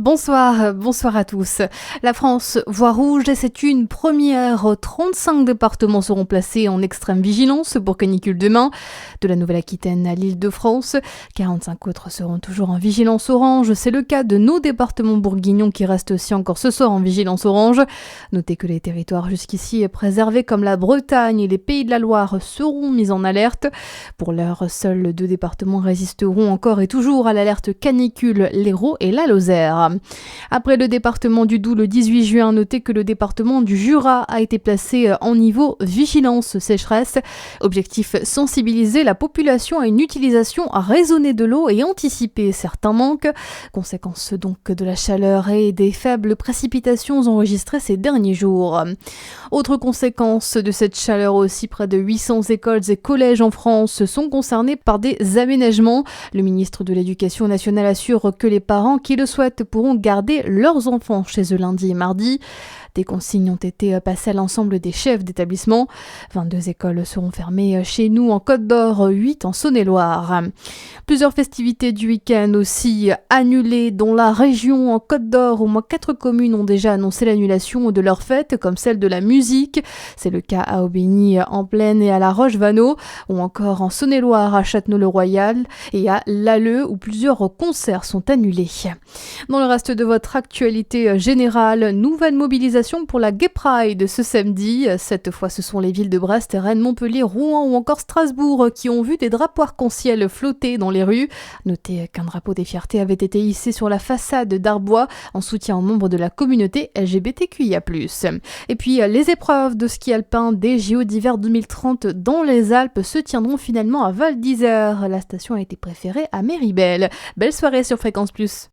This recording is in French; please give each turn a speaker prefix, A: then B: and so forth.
A: Bonsoir à tous. La France voit rouge et c'est une première. 35 départements seront placés en extrême vigilance pour canicule demain. De la Nouvelle-Aquitaine à l'Île-de-France, 45 autres seront toujours en vigilance orange. C'est le cas de nos départements bourguignons qui restent aussi encore ce soir en vigilance orange. Notez que les territoires jusqu'ici préservés comme la Bretagne et les Pays de la Loire seront mis en alerte. Pour l'heure, seuls 2 départements résisteront encore et toujours à l'alerte canicule, l'Hérault et la Lozère. Après le département du Doubs le 18 juin, notez que le département du Jura a été placé en niveau vigilance sécheresse. Objectif, sensibiliser la population à une utilisation raisonnée de l'eau et anticiper certains manques. Conséquence donc de la chaleur et des faibles précipitations enregistrées ces derniers jours. Autre conséquence de cette chaleur aussi, près de 800 écoles et collèges en France sont concernés par des aménagements. Le ministre de l'Éducation nationale assure que les parents qui le souhaitent pourront garder leurs enfants chez eux lundi et mardi. Des consignes ont été passées à l'ensemble des chefs d'établissement. 22 écoles seront fermées chez nous en Côte d'Or, 8 en Saône-et-Loire. Plusieurs festivités du week-end aussi annulées dans la région. En Côte d'Or, au moins 4 communes ont déjà annoncé l'annulation de leurs fêtes, comme celle de la musique. C'est le cas à Aubigny, en Plaine et à La Roche-Vanneau, ou encore en Saône-et-Loire, à Châtenay-le-Royal et à Lalleux, où plusieurs concerts sont annulés. Dans le reste de votre actualité générale, nouvelle mobilisation pour la Gay Pride ce samedi. Cette fois, ce sont les villes de Brest, Rennes, Montpellier, Rouen ou encore Strasbourg qui ont vu des drapeaux arc-en-ciel flotter dans les rues. Notez qu'un drapeau des fiertés avait été hissé sur la façade d'Arbois en soutien aux membres de la communauté LGBTQIA+. Et puis, les épreuves de ski alpin des JO d'hiver 2030 dans les Alpes se tiendront finalement à Val d'Isère. La station a été préférée à Méribel. Belle soirée sur Fréquence Plus.